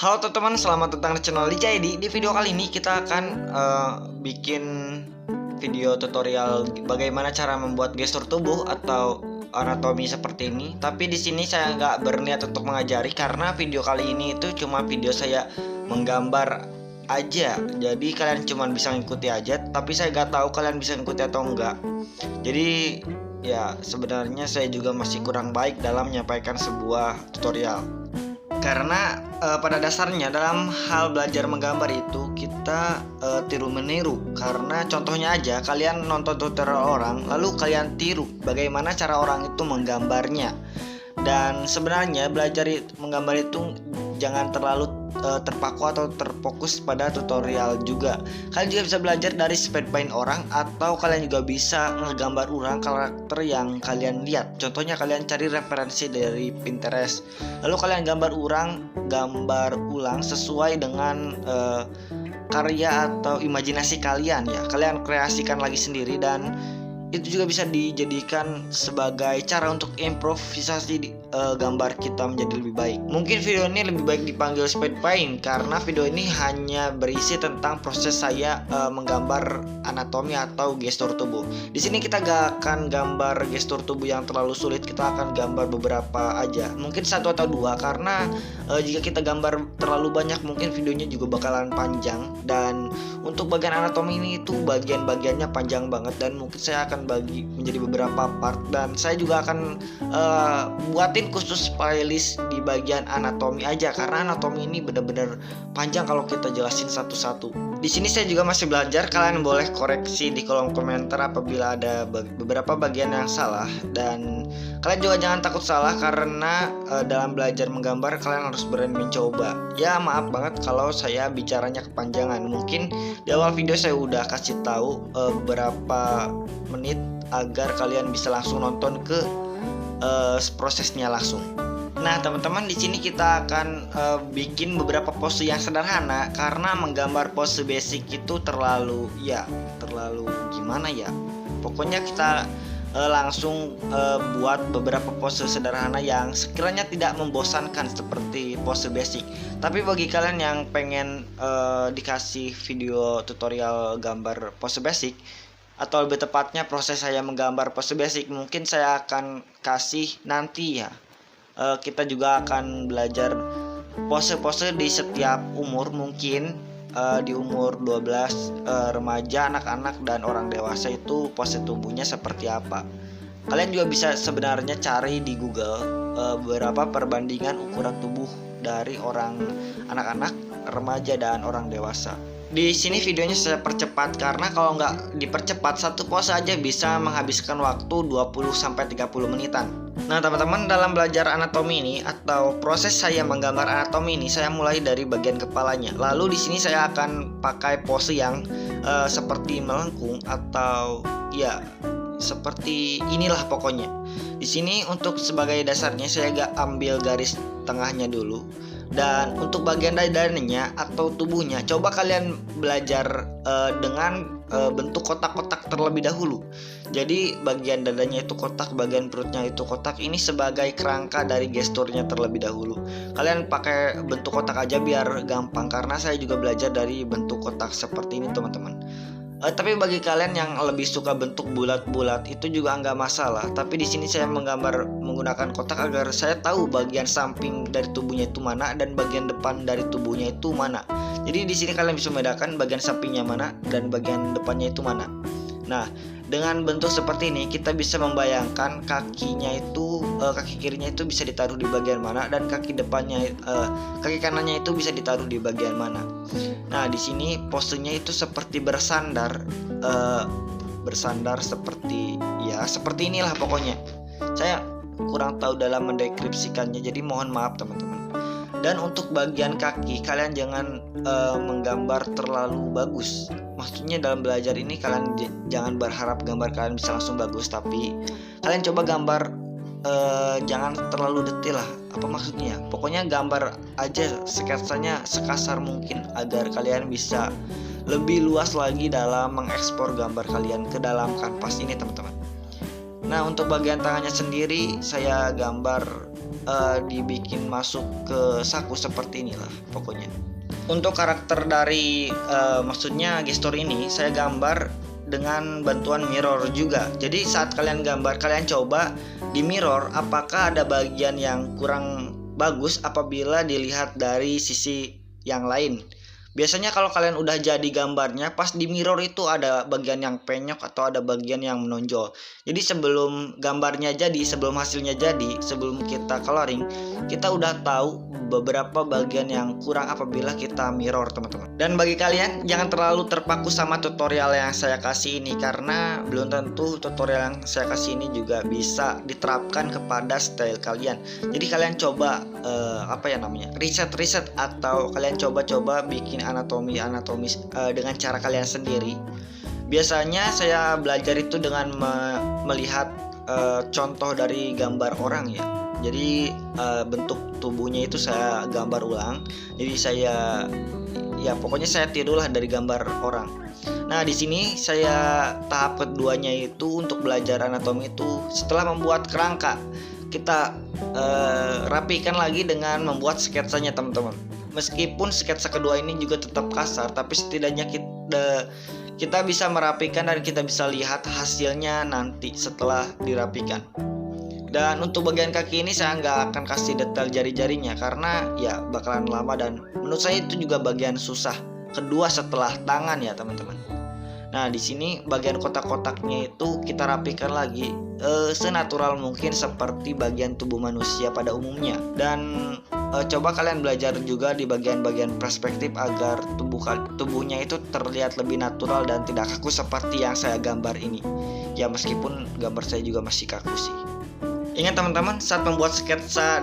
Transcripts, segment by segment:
Halo teman-teman, selamat datang di channel Lica ID. Di video kali ini kita akan bikin video tutorial bagaimana cara membuat gestur tubuh atau anatomi seperti ini. Tapi di sini saya nggak berniat untuk mengajari karena video kali ini itu cuma video saya menggambar aja. Jadi kalian cuma bisa ngikuti aja. Tapi saya nggak tahu kalian bisa ngikuti atau enggak. Jadi ya sebenarnya saya juga masih kurang baik dalam menyampaikan sebuah tutorial. Karena pada dasarnya dalam hal belajar menggambar itu kita tiru meniru. Karena contohnya aja kalian nonton tutorial orang lalu kalian tiru bagaimana cara orang itu menggambarnya. Dan sebenarnya belajar menggambar itu jangan terlalu terpaku atau terfokus pada tutorial juga. Kalian juga bisa belajar dari speed paint orang, atau kalian juga bisa ngegambar ulang karakter yang kalian lihat. Contohnya kalian cari referensi dari Pinterest, lalu kalian gambar ulang sesuai dengan karya atau imajinasi kalian ya. Kalian kreasikan lagi sendiri, dan itu juga bisa dijadikan sebagai cara untuk improvisasi gambar kita menjadi lebih baik. Mungkin video ini lebih baik dipanggil speed paint karena video ini hanya berisi tentang proses saya menggambar anatomi atau gestur tubuh. Di sini kita gak akan gambar gestur tubuh yang terlalu sulit, kita akan gambar beberapa aja, mungkin satu atau dua, karena jika kita gambar terlalu banyak mungkin videonya juga bakalan panjang. Dan untuk bagian anatomi ini itu bagian-bagiannya panjang banget, dan mungkin saya akan bagi menjadi beberapa part, dan saya juga akan buatin khusus playlist di bagian anatomi aja karena anatomi ini benar-benar panjang kalau kita jelasin satu-satu. Di sini saya juga masih belajar, kalian boleh koreksi di kolom komentar apabila ada beberapa bagian yang salah, dan kalian juga jangan takut salah karena dalam belajar menggambar kalian harus berani mencoba. Ya maaf banget kalau saya bicaranya kepanjangan. Mungkin di awal video saya udah kasih tahu beberapa menit agar kalian bisa langsung nonton ke prosesnya langsung. Nah teman-teman, di sini kita akan bikin beberapa pose yang sederhana karena menggambar pose basic itu terlalu gimana ya. Pokoknya kita langsung buat beberapa pose sederhana yang sekiranya tidak membosankan seperti pose basic. Tapi bagi kalian yang pengen dikasih video tutorial gambar pose basic, atau lebih tepatnya proses saya menggambar pose basic, mungkin saya akan kasih nanti ya. Kita juga akan belajar pose-pose di setiap umur, mungkin di umur 12, remaja, anak-anak, dan orang dewasa itu pose tubuhnya seperti apa. Kalian juga bisa sebenarnya cari di Google beberapa perbandingan ukuran tubuh dari orang anak-anak, remaja, dan orang dewasa. Di sini videonya saya percepat karena kalau nggak dipercepat satu pose aja bisa menghabiskan waktu 20-30 menitan. Nah teman-teman, dalam belajar anatomi ini atau proses saya menggambar anatomi ini, saya mulai dari bagian kepalanya. Lalu di sini saya akan pakai pose yang seperti melengkung atau ya seperti inilah pokoknya. Di sini untuk sebagai dasarnya saya ambil garis tengahnya dulu. Dan untuk bagian dadanya atau tubuhnya, coba kalian belajar dengan bentuk kotak-kotak terlebih dahulu. Jadi bagian dadanya itu kotak, bagian perutnya itu kotak. Ini sebagai kerangka dari gesturnya terlebih dahulu. Kalian pakai bentuk kotak aja biar gampang, karena saya juga belajar dari bentuk kotak seperti ini teman-teman. Tapi bagi kalian yang lebih suka bentuk bulat-bulat itu juga nggak masalah. Tapi di sini saya menggambar menggunakan kotak agar saya tahu bagian samping dari tubuhnya itu mana dan bagian depan dari tubuhnya itu mana. Jadi di sini kalian bisa membedakan bagian sampingnya mana dan bagian depannya itu mana. Nah, dengan bentuk seperti ini kita bisa membayangkan kakinya itu, kaki kirinya itu bisa ditaruh di bagian mana, dan kaki depannya, kaki kanannya itu bisa ditaruh di bagian mana. Nah, di sini posenya itu seperti bersandar seperti seperti inilah pokoknya. Saya kurang tahu dalam mendeskripsikannya, jadi mohon maaf teman-teman. Dan untuk bagian kaki kalian jangan menggambar terlalu bagus. Maksudnya dalam belajar ini kalian jangan berharap gambar kalian bisa langsung bagus, tapi kalian coba gambar jangan terlalu detail lah. Apa maksudnya? Pokoknya gambar aja sketsanya sekasar mungkin agar kalian bisa lebih luas lagi dalam mengekspor gambar kalian ke dalam kanvas ini teman-teman. Nah untuk bagian tangannya sendiri saya gambar dibikin masuk ke saku seperti inilah pokoknya. Untuk karakter dari maksudnya gestur ini saya gambar dengan bantuan mirror juga. Jadi saat kalian gambar, kalian coba di mirror apakah ada bagian yang kurang bagus apabila dilihat dari sisi yang lain. Biasanya kalau kalian udah jadi gambarnya, pas di mirror itu ada bagian yang penyok atau ada bagian yang menonjol. Jadi sebelum gambarnya jadi, sebelum hasilnya jadi, sebelum kita coloring, kita udah tahu beberapa bagian yang kurang apabila kita mirror, teman-teman. Dan bagi kalian, jangan terlalu terpaku sama tutorial yang saya kasih ini, karena belum tentu tutorial yang saya kasih ini juga bisa diterapkan kepada style kalian. Jadi kalian coba riset atau kalian coba bikin anatomi dengan cara kalian sendiri. Biasanya saya belajar itu dengan melihat contoh dari gambar orang ya. Jadi bentuk tubuhnya itu saya gambar ulang. Jadi pokoknya saya tirulah dari gambar orang. Nah, di sini saya tahap keduanya itu untuk belajar anatomi itu setelah membuat kerangka, kita rapikan lagi dengan membuat sketsanya, teman-teman. Meskipun sketsa kedua ini juga tetap kasar, tapi setidaknya kita bisa merapikan dan kita bisa lihat hasilnya nanti setelah dirapikan. Dan untuk bagian kaki ini saya nggak akan kasih detail jari-jarinya karena ya bakalan lama dan menurut saya itu juga bagian susah kedua setelah tangan ya, teman-teman. Nah, di sini bagian kotak-kotaknya itu kita rapikan lagi senatural mungkin seperti bagian tubuh manusia pada umumnya. Dan coba kalian belajar juga di bagian-bagian perspektif agar tubuhnya itu terlihat lebih natural dan tidak kaku seperti yang saya gambar ini. Ya meskipun gambar saya juga masih kaku sih. Ingat teman-teman, saat membuat sketsa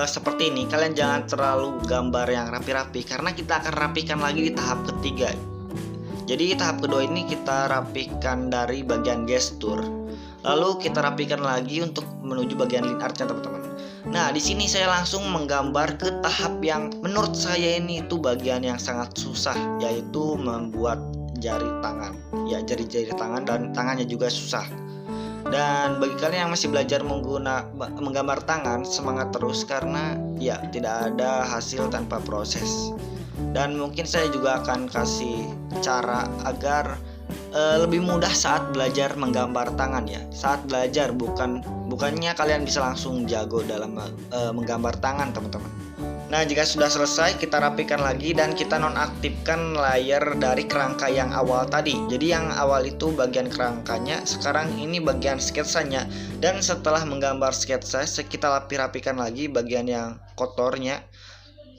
seperti ini, kalian jangan terlalu gambar yang rapi-rapi karena kita akan rapikan lagi di tahap ketiga. Jadi tahap kedua ini kita rapikan dari bagian gestur, lalu kita rapikan lagi untuk menuju bagian line artnya, teman-teman. Nah, di sini saya langsung menggambar ke tahap yang menurut saya ini itu bagian yang sangat susah, yaitu membuat jari tangan. Ya, jari-jari tangan dan tangannya juga susah. Dan bagi kalian yang masih belajar menggambar tangan, semangat terus karena ya tidak ada hasil tanpa proses. Dan mungkin saya juga akan kasih cara agar lebih mudah saat belajar menggambar tangan ya. Saat belajar bukannya kalian bisa langsung jago dalam menggambar tangan, teman-teman. Nah, jika sudah selesai, kita rapikan lagi dan kita nonaktifkan layer dari kerangka yang awal tadi. Jadi yang awal itu bagian kerangkanya, sekarang ini bagian sketsanya. Dan setelah menggambar sketsa, kita rapikan lagi bagian yang kotornya.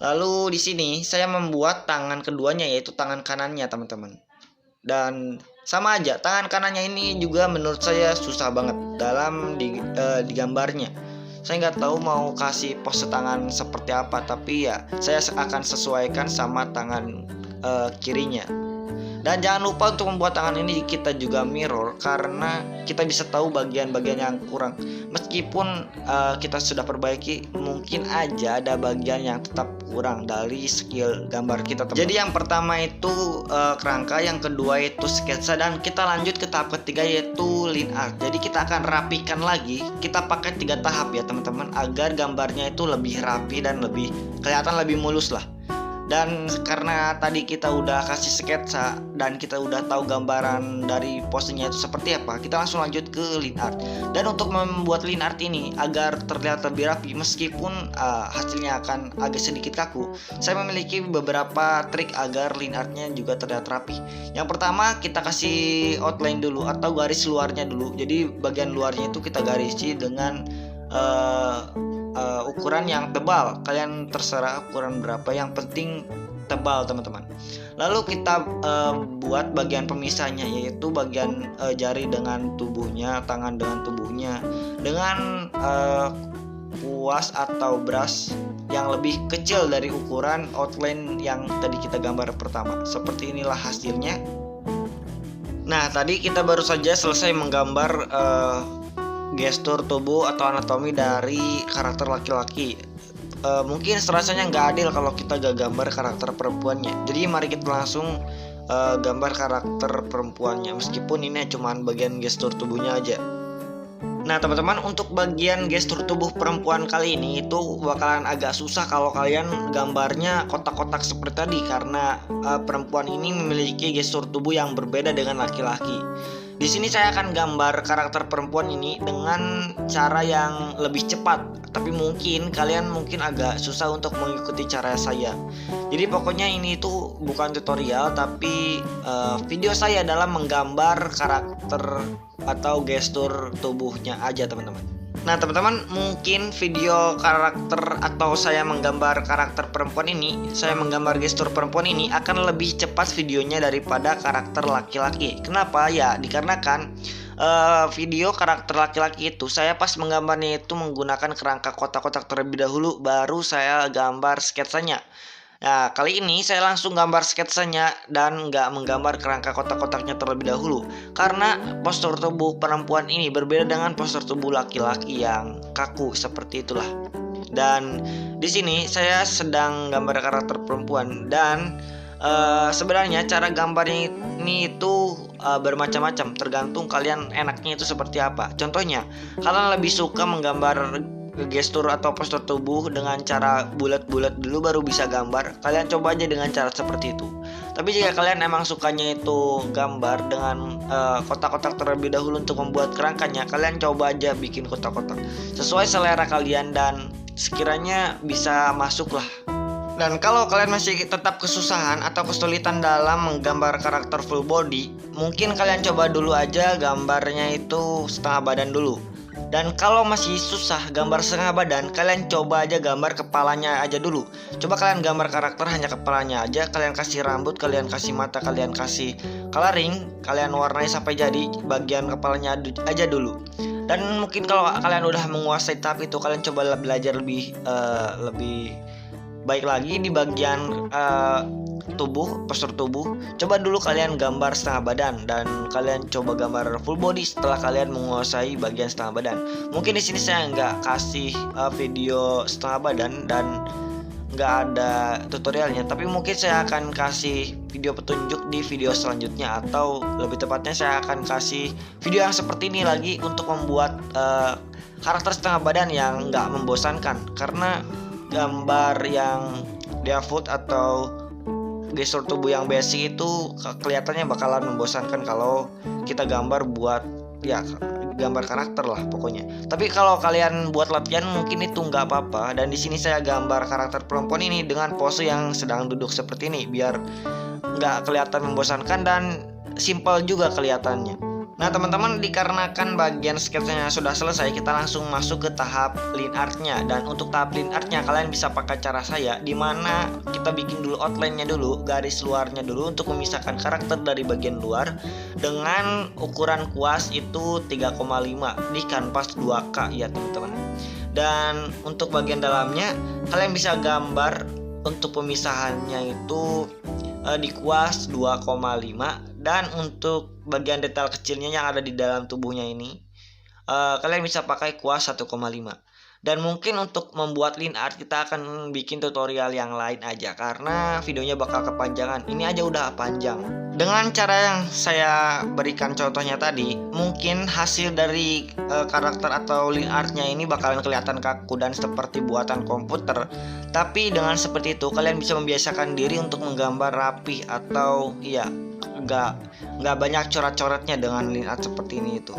Lalu di sini saya membuat tangan keduanya, yaitu tangan kanannya, teman-teman. Dan sama aja, tangan kanannya ini juga menurut saya susah banget dalam digambarnya. Saya nggak tahu mau kasih pose tangan seperti apa, tapi ya saya akan sesuaikan sama tangan kirinya. Dan jangan lupa untuk membuat tangan ini kita juga mirror karena kita bisa tahu bagian-bagian yang kurang. Meskipun kita sudah perbaiki, mungkin aja ada bagian yang tetap kurang dari skill gambar kita, teman. Jadi yang pertama itu kerangka, yang kedua itu sketsa, dan kita lanjut ke tahap ketiga yaitu line art. Jadi kita akan rapikan lagi. Kita pakai 3 tahap ya, teman-teman, agar gambarnya itu lebih rapi dan lebih kelihatan lebih mulus lah. Dan karena tadi kita udah kasih sketsa dan kita udah tahu gambaran dari posenya itu seperti apa, kita langsung lanjut ke line art. Dan untuk membuat line art ini agar terlihat lebih rapi meskipun hasilnya akan agak sedikit kaku, saya memiliki beberapa trik agar line artnya juga terlihat rapi. Yang pertama, kita kasih outline dulu atau garis luarnya dulu. Jadi bagian luarnya itu kita garisi dengan ukuran yang tebal. Kalian terserah ukuran berapa, yang penting tebal, teman-teman. Lalu kita buat bagian pemisahnya, yaitu bagian jari dengan tubuhnya, tangan dengan tubuhnya, dengan kuas atau brush yang lebih kecil dari ukuran outline yang tadi kita gambar pertama. Seperti inilah hasilnya. Nah, tadi kita baru saja selesai menggambar gestur tubuh atau anatomi dari karakter laki-laki. Mungkin rasanya nggak adil kalau kita gak gambar karakter perempuannya. Jadi mari kita langsung gambar karakter perempuannya, meskipun ini cuma bagian gestur tubuhnya aja. Nah teman-teman, untuk bagian gestur tubuh perempuan kali ini itu bakalan agak susah kalau kalian gambarnya kotak-kotak seperti tadi, karena perempuan ini memiliki gestur tubuh yang berbeda dengan laki-laki. Di sini saya akan gambar karakter perempuan ini dengan cara yang lebih cepat, tapi mungkin kalian agak susah untuk mengikuti cara saya. Jadi pokoknya ini itu bukan tutorial, tapi video saya dalam menggambar karakter atau gestur tubuhnya aja teman-teman. Nah teman-teman, mungkin video karakter atau saya menggambar karakter perempuan ini, saya menggambar gestur perempuan ini akan lebih cepat videonya daripada karakter laki-laki. Kenapa? Ya dikarenakan video karakter laki-laki itu saya pas menggambarnya itu menggunakan kerangka kotak-kotak terlebih dahulu, baru saya gambar sketsanya. Nah, kali ini saya langsung gambar sketsanya dan nggak menggambar kerangka kotak-kotaknya terlebih dahulu, karena postur tubuh perempuan ini berbeda dengan postur tubuh laki-laki yang kaku seperti itulah. Dan di sini saya sedang gambar karakter perempuan, dan sebenarnya cara gambarnya ini itu bermacam-macam, tergantung kalian enaknya itu seperti apa. Contohnya, kalian lebih suka menggambar gestur atau postur tubuh dengan cara bulat-bulat dulu baru bisa gambar, kalian coba aja dengan cara seperti itu. Tapi jika kalian emang sukanya itu gambar dengan kotak-kotak terlebih dahulu untuk membuat kerangkanya, kalian coba aja bikin kotak-kotak sesuai selera kalian dan sekiranya bisa masuk lah. Dan kalau kalian masih tetap kesusahan atau kesulitan dalam menggambar karakter full body, mungkin kalian coba dulu aja gambarnya itu setengah badan dulu. Dan kalau masih susah gambar setengah badan, kalian coba aja gambar kepalanya aja dulu. Coba kalian gambar karakter hanya kepalanya aja, kalian kasih rambut, kalian kasih mata, kalian kasih coloring, kalian warnai sampai jadi bagian kepalanya aja dulu. Dan mungkin kalau kalian udah menguasai tahap itu, kalian coba belajar lebih baik lagi di bagian tubuh, postur tubuh. Coba dulu kalian gambar setengah badan dan kalian coba gambar full body setelah kalian menguasai bagian setengah badan. Mungkin di sini saya nggak kasih video setengah badan dan nggak ada tutorialnya, tapi mungkin saya akan kasih video petunjuk di video selanjutnya, atau lebih tepatnya saya akan kasih video yang seperti ini lagi untuk membuat karakter setengah badan yang nggak membosankan, karena gambar yang default atau gestur tubuh yang basic itu kelihatannya bakalan membosankan kalau kita gambar buat ya gambar karakter lah pokoknya. Tapi kalau kalian buat latihan mungkin itu nggak apa-apa. Dan di sini saya gambar karakter perempuan ini dengan pose yang sedang duduk seperti ini biar nggak kelihatan membosankan dan simpel juga kelihatannya. Nah teman-teman, dikarenakan bagian sketsanya sudah selesai, kita langsung masuk ke tahap line artnya. Dan untuk tahap line artnya kalian bisa pakai cara saya, dimana kita bikin dulu outline-nya dulu, garis luarnya dulu untuk memisahkan karakter dari bagian luar dengan ukuran kuas itu 3,5 di kanvas 2K ya teman-teman. Dan untuk bagian dalamnya kalian bisa gambar untuk pemisahannya itu di kuas 2,5, dan untuk bagian detail kecilnya yang ada di dalam tubuhnya ini kalian bisa pakai kuas 1,5. Dan mungkin untuk membuat line art kita akan bikin tutorial yang lain aja, karena videonya bakal kepanjangan. Ini aja udah panjang. Dengan cara yang saya berikan contohnya tadi, mungkin hasil dari karakter atau line artnya ini bakalan kelihatan kaku dan seperti buatan komputer. Tapi dengan seperti itu kalian bisa membiasakan diri untuk menggambar rapi, atau ya nggak banyak coret-coretnya dengan line art seperti ini itu.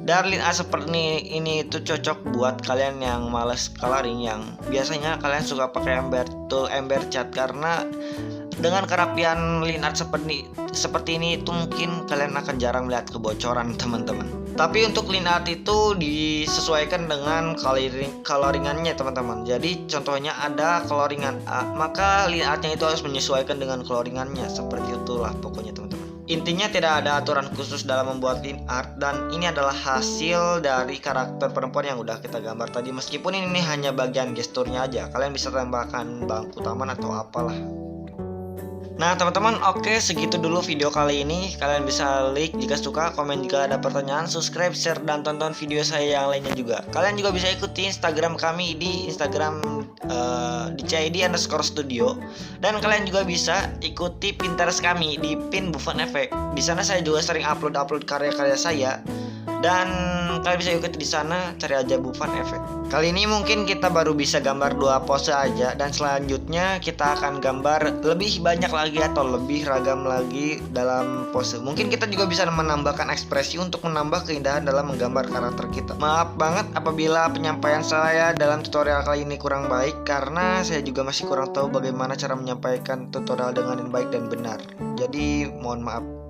Dan line art seperti ini itu cocok buat kalian yang males coloring, yang biasanya kalian suka pakai tool ember cat, karena dengan kerapian line art seperti ini itu mungkin kalian akan jarang melihat kebocoran teman-teman. Tapi untuk line art itu disesuaikan dengan coloringannya teman-teman. Jadi contohnya ada coloringan A, maka line artnya itu harus menyesuaikan dengan coloringannya. Seperti itulah pokoknya teman-teman. Intinya tidak ada aturan khusus dalam membuat line art, dan ini adalah hasil dari karakter perempuan yang udah kita gambar tadi. Meskipun ini hanya bagian gesturnya aja, kalian bisa tambahkan bangku taman atau apalah. Nah teman-teman, oke, segitu dulu video kali ini. Kalian bisa like jika suka, komen jika ada pertanyaan, subscribe, share, dan tonton video saya yang lainnya juga. Kalian juga bisa ikuti Instagram kami di Instagram @dcid_studio, dan kalian juga bisa ikuti Pinterest kami di Pin Buffon Effect. Di sana saya juga sering upload karya-karya saya, Dan kalian bisa ikuti di sana, cari aja Bufan Effect. Kali ini mungkin kita baru bisa gambar 2 pose aja, dan selanjutnya kita akan gambar lebih banyak lagi atau lebih ragam lagi dalam pose. Mungkin kita juga bisa menambahkan ekspresi untuk menambah keindahan dalam menggambar karakter kita. Maaf banget apabila penyampaian saya dalam tutorial kali ini kurang baik, karena saya juga masih kurang tahu bagaimana cara menyampaikan tutorial dengan baik dan benar. Jadi mohon maaf.